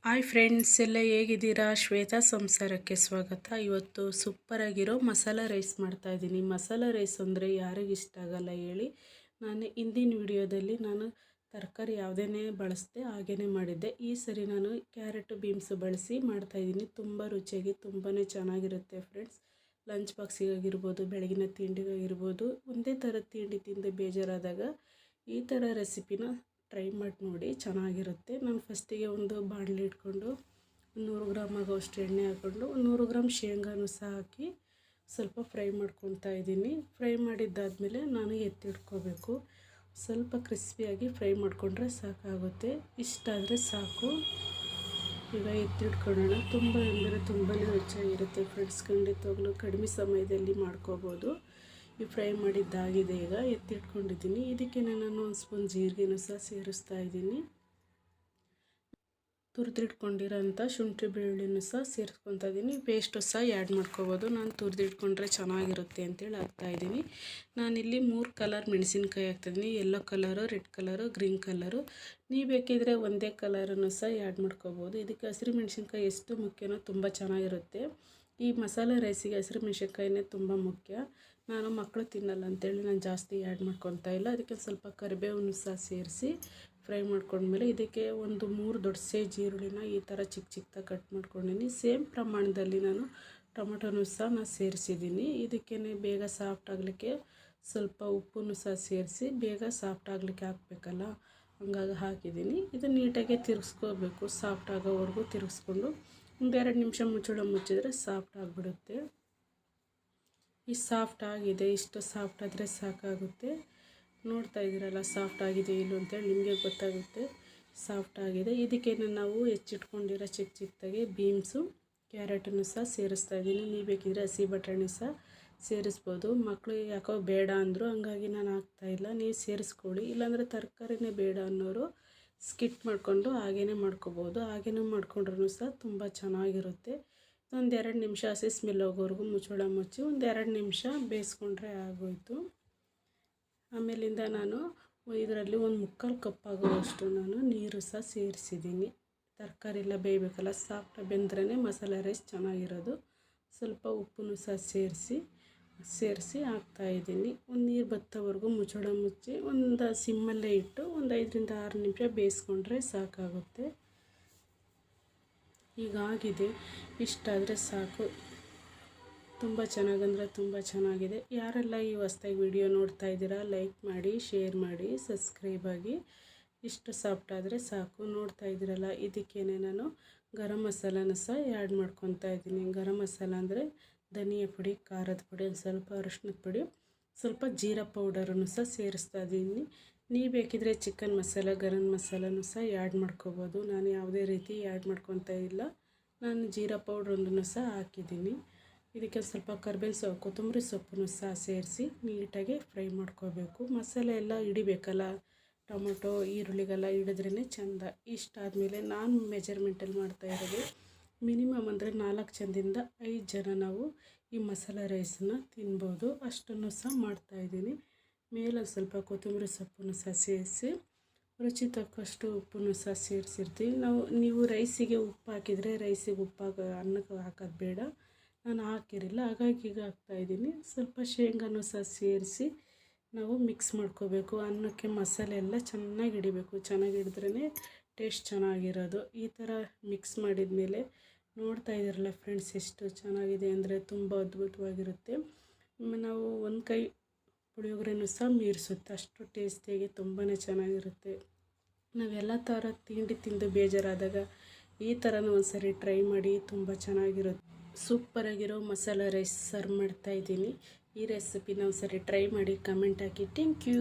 Hi friends, ಎಲ್ಲ ಹೇಗಿದ್ದೀರಾ? ಶ್ವೇತಾ ಸಂಸಾರಕ್ಕೆ ಸ್ವಾಗತ. ಇವತ್ತು ಸೂಪರಾಗಿರೋ ಮಸಾಲ ರೈಸ್ ಮಾಡ್ತಾಯಿದ್ದೀನಿ. ಮಸಾಲ ರೈಸ್ ಅಂದರೆ ಯಾರಿಗೆ ಇಷ್ಟ ಆಗಲ್ಲ ಹೇಳಿ. ನಾನು ಹಿಂದಿನ ವಿಡಿಯೋದಲ್ಲಿ ತರಕಾರಿ ಯಾವುದೇ ಬಳಸದೆ ಹಾಗೇ ಮಾಡಿದ್ದೆ. ಈ ಸರಿ ನಾನು ಕ್ಯಾರೆಟು ಬೀನ್ಸು ಬಳಸಿ ಮಾಡ್ತಾಯಿದ್ದೀನಿ. ತುಂಬ ರುಚಿಯಾಗಿ ತುಂಬಾ ಚೆನ್ನಾಗಿರುತ್ತೆ ಫ್ರೆಂಡ್ಸ್. ಲಂಚ್ ಬಾಕ್ಸಿಗಾಗಿರ್ಬೋದು, ಬೆಳಗಿನ ತಿಂಡಿಗಾಗಿರ್ಬೋದು, ಒಂದೇ ಥರ ತಿಂಡಿ ತಿಂದು ಬೇಜಾರಾದಾಗ ಈ ಥರ ರೆಸಿಪಿನ ಟ್ರೈ ಮಾಡಿ ನೋಡಿ, ಚೆನ್ನಾಗಿರುತ್ತೆ. ನಾನು ಫಸ್ಟಿಗೆ ಒಂದು ಬಾಣಲಿ ಇಟ್ಕೊಂಡು 100 ಗ್ರಾಮ್ ಆಗೋಷ್ಟು ಎಣ್ಣೆ ಹಾಕ್ಕೊಂಡು 100 ಗ್ರಾಮ್ ಶೇಂಗಾನು ಸಹ ಹಾಕಿ ಸ್ವಲ್ಪ ಫ್ರೈ ಮಾಡ್ಕೊತಾ ಇದ್ದೀನಿ. ಫ್ರೈ ಮಾಡಿದ್ದಾದಮೇಲೆ ನಾನು ಎತ್ತಿಟ್ಕೋಬೇಕು. ಸ್ವಲ್ಪ ಕ್ರಿಸ್ಪಿಯಾಗಿ ಫ್ರೈ ಮಾಡಿಕೊಂಡ್ರೆ ಸಾಕಾಗುತ್ತೆ. ಇಷ್ಟಾದರೆ ಸಾಕು. ಈಗ ಎತ್ತಿಟ್ಕೊಳ್ಳೋಣ. ತುಂಬ ಅಂದರೆ ತುಂಬಾ ರುಚಿಯಾಗಿರುತ್ತೆ ಫ್ರೆಂಡ್ಸ್. ಖಂಡಿತವಾಗ್ಲೂ ಕಡಿಮೆ ಸಮಯದಲ್ಲಿ ಮಾಡ್ಕೋಬೋದು. ಈ ಫ್ರೈ ಮಾಡಿದ್ದಾಗಿದೆ. ಈಗ ಎತ್ತಿಟ್ಕೊಂಡಿದ್ದೀನಿ. ಇದಕ್ಕೆ ನಾನು ಒಂದು ಸ್ಪೂನ್ ಜೀರಿಗೆನೂ ಸಹ ಸೇರಿಸ್ತಾ ಇದ್ದೀನಿ. ತುರಿದಿಟ್ಕೊಂಡಿರೋಂಥ ಶುಂಠಿ ಬೆಳ್ಳುಳ್ಳಿನೂ ಸಹ ಸೇರಿಸ್ಕೊತಾ ಇದ್ದೀನಿ. ಪೇಸ್ಟು ಸಹ ಆ್ಯಡ್ ಮಾಡ್ಕೋಬೋದು. ನಾನು ತುರಿದಿಟ್ಕೊಂಡ್ರೆ ಚೆನ್ನಾಗಿರುತ್ತೆ ಅಂತೇಳಿ ಹಾಕ್ತಾಯಿದ್ದೀನಿ. ನಾನಿಲ್ಲಿ 3 ಕಲರ್ ಮೆಣಸಿನ್ಕಾಯಿ ಹಾಕ್ತಾಯಿದ್ದೀನಿ. Yellow colour, red colour, green colour. ನೀವು ಬೇಕಿದ್ರೆ ಒಂದೇ ಕಲರನ್ನು ಸಹ ಆ್ಯಡ್ ಮಾಡ್ಕೋಬೋದು. ಇದಕ್ಕೆ ಹಸಿರು ಮೆಣಸಿನ್ಕಾಯಿ ಎಷ್ಟು ಮುಖ್ಯನೋ ತುಂಬ ಚೆನ್ನಾಗಿರುತ್ತೆ. ಈ ಮಸಾಲೆ ರೈಸಿಗೆ ಹಸಿರು ಮೆಣಸಿನ್ಕಾಯಿನೇ ತುಂಬ ಮುಖ್ಯ. ನಾನು ಮಕ್ಕಳು ತಿನ್ನಲ್ಲ ಅಂತೇಳಿ ನಾನು ಜಾಸ್ತಿ ಆ್ಯಡ್ ಮಾಡ್ಕೊತಾ ಇಲ್ಲ. ಅದಕ್ಕೆ ಸ್ವಲ್ಪ ಕರಿಬೇವನ್ನು ಸಹ ಸೇರಿಸಿ ಫ್ರೈ ಮಾಡ್ಕೊಂಡ್ಮೇಲೆ ಇದಕ್ಕೆ ಒಂದು 3 ದೊಡ್ಡ ಸೈಜ್ ಈರುಳ್ಳಿನ ಈ ಥರ ಚಿಕ್ಕ ಚಿಕ್ಕದಾಗಿ ಕಟ್ ಮಾಡ್ಕೊಂಡಿದ್ದೀನಿ. ಸೇಮ್ ಪ್ರಮಾಣದಲ್ಲಿ ನಾನು ಟೊಮೊಟೊನೂ ಸಹ ಸೇರಿಸಿದ್ದೀನಿ. ಇದಕ್ಕೇ ಬೇಗ ಸಾಫ್ಟ್ ಆಗಲಿಕ್ಕೆ ಸ್ವಲ್ಪ ಉಪ್ಪನ್ನು ಸಹ ಸೇರಿಸಿ ಬೇಗ ಸಾಫ್ಟ್ ಆಗಲಿಕ್ಕೆ ಹಾಕಬೇಕಲ್ಲ, ಹಂಗಾಗಿ ಹಾಕಿದ್ದೀನಿ. ಇದು ನೀಟಾಗಿ ತಿರುಗಿಸ್ಕೋಬೇಕು. ಸಾಫ್ಟ್ ಆಗೋವರೆಗೂ ತಿರುಗಿಸ್ಕೊಂಡು ಒಂದು 2 ನಿಮಿಷ ಮುಚ್ಚಿದ್ರೆ ಸಾಫ್ಟ್ ಆಗಿಬಿಡುತ್ತೆ. ಈ ಸಾಫ್ಟ್ ಆಗಿದೆ. ಇಷ್ಟು ಸಾಫ್ಟ್ ಆದರೆ ಸಾಕಾಗುತ್ತೆ. ನೋಡ್ತಾ ಇದ್ದೀರಲ್ಲ ಸಾಫ್ಟ್ ಆಗಿದೆ ಇಲ್ಲ ಅಂತೇಳಿ ನಿಮಗೆ ಗೊತ್ತಾಗುತ್ತೆ. ಸಾಫ್ಟ್ ಆಗಿದೆ. ಇದಕ್ಕೆ ನಾವು ಹೆಚ್ಚಿಟ್ಕೊಂಡಿರೋ ಚಿಕ್ಕ ಚಿಕ್ಕದಾಗಿ ಬೀನ್ಸು, ಕ್ಯಾರೆಟನ್ನು ಸಹ ಸೇರಿಸ್ತಾ ಇದ್ದೀನಿ. ನೀವು ಬೇಕಿದ್ರೆ ಹಸಿ ಬಟಾಣಿ ಸಹ ಸೇರಿಸ್ಬೋದು. ಮಕ್ಕಳು ಯಾಕೋ ಬೇಡ ಅಂದರು, ಹಂಗಾಗಿ ನಾನು ಹಾಕ್ತಾಯಿಲ್ಲ. ನೀವು ಸೇರಿಸ್ಕೊಳ್ಳಿ. ಇಲ್ಲಾಂದರೆ ತರಕಾರಿನೇ ಬೇಡ ಅನ್ನೋರು ಸ್ಕಿಪ್ ಮಾಡಿಕೊಂಡು ಹಾಗೇ ಮಾಡ್ಕೋಬೋದು. ಹಾಗೇ ಮಾಡ್ಕೊಂಡ್ರೂ ಸಹ ತುಂಬ ಚೆನ್ನಾಗಿರುತ್ತೆ. ಒಂದು 2 ನಿಮಿಷ ಹಸಿ ಸ್ಮೆಲ್ ಹೋಗೋವರೆಗೂ ಮುಚ್ಚಿ ಒಂದು 2 ನಿಮಿಷ ಬೇಯಿಸ್ಕೊಂಡ್ರೆ ಆಗೋಯಿತು. ಆಮೇಲಿಂದ ನಾನು ಇದರಲ್ಲಿ ಒಂದು 3/4 ಕಪ್ ಆಗೋವಷ್ಟು ನಾನು ನೀರು ಸಹ ಸೇರಿಸಿದ್ದೀನಿ. ತರಕಾರಿ ಎಲ್ಲ ಬೇಯಬೇಕಲ್ಲ, ಸಾಫ್ಟ್ ಬೆಂದ್ರೇ ಮಸಾಲೆ ರೈಸ್ ಚೆನ್ನಾಗಿರೋದು. ಸ್ವಲ್ಪ ಉಪ್ಪನ್ನು ಸಹ ಸೇರಿಸಿ ಹಾಕ್ತಾಯಿದ್ದೀನಿ. ಒಂದು ನೀರು ಬತ್ತೋವರೆಗೂ ಮುಚ್ಚಿ ಒಂದು ಸಿಮ್ಮಲ್ಲೇ ಇಟ್ಟು ಒಂದು 5ರಿಂದ 6 ನಿಮಿಷ ಬೇಯಿಸ್ಕೊಂಡ್ರೆ ಸಾಕಾಗುತ್ತೆ. ಈಗಾಗಿದೆ. ಇಷ್ಟಾದರೆ ಸಾಕು. ತುಂಬ ಚೆನ್ನಾಗಂದರೆ ತುಂಬ ಚೆನ್ನಾಗಿದೆ. ಯಾರೆಲ್ಲ ಈ ಹೊಸ್ದಾಗಿ ವಿಡಿಯೋ ನೋಡ್ತಾ ಇದ್ದೀರಾ, ಲೈಕ್ ಮಾಡಿ, ಶೇರ್ ಮಾಡಿ, ಸಬ್ಸ್ಕ್ರೈಬ್ ಆಗಿ. ಇಷ್ಟು ಸಾಫ್ಟ್ ಆದರೆ ಸಾಕು. ನೋಡ್ತಾ ಇದ್ದೀರಲ್ಲ, ಇದಕ್ಕೇನೆ ನಾನು ಗರಂ ಮಸಾಲನ ಸಹ ಆ್ಯಡ್ ಮಾಡ್ಕೊತಾ ಇದ್ದೀನಿ. ಗರಂ ಮಸಾಲ ಅಂದರೆ ಧನಿಯಾ ಪುಡಿ, ಖಾರದ ಪುಡಿ, ಒಂದು ಸ್ವಲ್ಪ ಅರಿಶಿಣದ ಪುಡಿ, ಸ್ವಲ್ಪ ಜೀರಾ ಪೌಡರನ್ನು ಸಹ ಸೇರಿಸ್ತಾ ಇದ್ದೀನಿ. ನೀವು ಬೇಕಿದ್ರೆ ಚಿಕನ್ ಮಸಾಲ, ಗರಂ ಮಸಾಲನೂ ಸಹ ಆ್ಯಡ್ ಮಾಡ್ಕೋಬೋದು. ನಾನು ಯಾವುದೇ ರೀತಿ ಆ್ಯಡ್ ಮಾಡ್ಕೊತಾ ಇಲ್ಲ. ನಾನು ಜೀರಾ ಪೌಡ್ರೊಂದನ್ನು ಸಹ ಹಾಕಿದ್ದೀನಿ. ಇದಕ್ಕೆ ಸ್ವಲ್ಪ ಕರ್ಬೇವಿನ ಸೊಪ್ಪು, ಕೊತ್ತಂಬರಿ ಸೊಪ್ಪನ್ನು ಸಹ ಸೇರಿಸಿ ನೀಟಾಗಿ ಫ್ರೈ ಮಾಡ್ಕೋಬೇಕು. ಮಸಾಲೆ ಎಲ್ಲ ಹಿಡಿಬೇಕಲ್ಲ, ಟೊಮೊಟೊ ಈರುಳ್ಳಿಗೆಲ್ಲ ಹಿಡಿದ್ರೇ ಚೆಂದ. ಇಷ್ಟಾದಮೇಲೆ ನಾನು ಮೆಜರ್ಮೆಂಟಲ್ಲಿ ಮಾಡ್ತಾಯಿರೋದು ಮಿನಿಮಮ್ ಅಂದರೆ 4 ಜನದಿಂದ 5 ಜನ ನಾವು ಈ ಮಸಾಲೆ ರೈಸನ್ನ ತಿನ್ಬೋದು. ಅಷ್ಟನ್ನು ಸಹ ಮಾಡ್ತಾಯಿದ್ದೀನಿ. ಮೇಲೆ ಸ್ವಲ್ಪ ಕೊತ್ತಂಬರಿ ಸೊಪ್ಪನ್ನು ಸಹ ಸೇರಿಸಿ ರುಚಿ ತಕ್ಕಷ್ಟು ಉಪ್ಪನ್ನು ಸಹ ಸೇರಿಸಿರ್ತೀವಿ. ನೀವು ರೈಸಿಗೆ ಉಪ್ಪು ಹಾಕಿದರೆ ರೈಸಿಗೆ ಉಪ್ಪು ಅನ್ನಕ್ಕೆ ಹಾಕೋದು ಬೇಡ. ನಾನು ಹಾಕಿರಲಿಲ್ಲ, ಹಾಗಾಗಿ ಈಗ ಹಾಕ್ತಾಯಿದ್ದೀನಿ. ಸ್ವಲ್ಪ ಶೇಂಗಾನು ಸಹ ಸೇರಿಸಿ ನಾವು ಮಿಕ್ಸ್ ಮಾಡ್ಕೋಬೇಕು. ಅನ್ನಕ್ಕೆ ಮಸಾಲೆ ಎಲ್ಲ ಚೆನ್ನಾಗಿ ಹಿಡಿಬೇಕು. ಚೆನ್ನಾಗಿ ಹಿಡಿದ್ರೇ ಟೇಸ್ಟ್ ಚೆನ್ನಾಗಿರೋದು. ಈ ಥರ ಮಿಕ್ಸ್ ಮಾಡಿದ ಮೇಲೆ ನೋಡ್ತಾ ಇದ್ದೀರಲ್ಲ ಫ್ರೆಂಡ್ಸ್, ಎಷ್ಟು ಚೆನ್ನಾಗಿದೆ ಅಂದರೆ ತುಂಬ ಅದ್ಭುತವಾಗಿರುತ್ತೆ. ನಾವು ಒಂದು ಕೈ ಪುಳಿಯೋಗರೆನೂ ಸಹ ಮೀರಿಸುತ್ತೆ. ಅಷ್ಟು ಟೇಸ್ಟಿಯಾಗಿ ತುಂಬಾ ಚೆನ್ನಾಗಿರುತ್ತೆ. ನಾವೆಲ್ಲ ಥರ ತಿಂಡಿ ತಿಂದು ಬೇಜಾರಾದಾಗ ಈ ಥರನೂ ಒಂದ್ಸರಿ ಟ್ರೈ ಮಾಡಿ. ತುಂಬ ಚೆನ್ನಾಗಿರುತ್ತೆ. ಸೂಪರಾಗಿರೋ ಮಸಾಲ ರೈಸ್ ಸರ್ವ್ ಮಾಡ್ತಾಯಿದ್ದೀನಿ. ಈ ರೆಸಿಪಿನ ಒಂದ್ಸರಿ ಟ್ರೈ ಮಾಡಿ, ಕಮೆಂಟ್ ಹಾಕಿ. Thank you.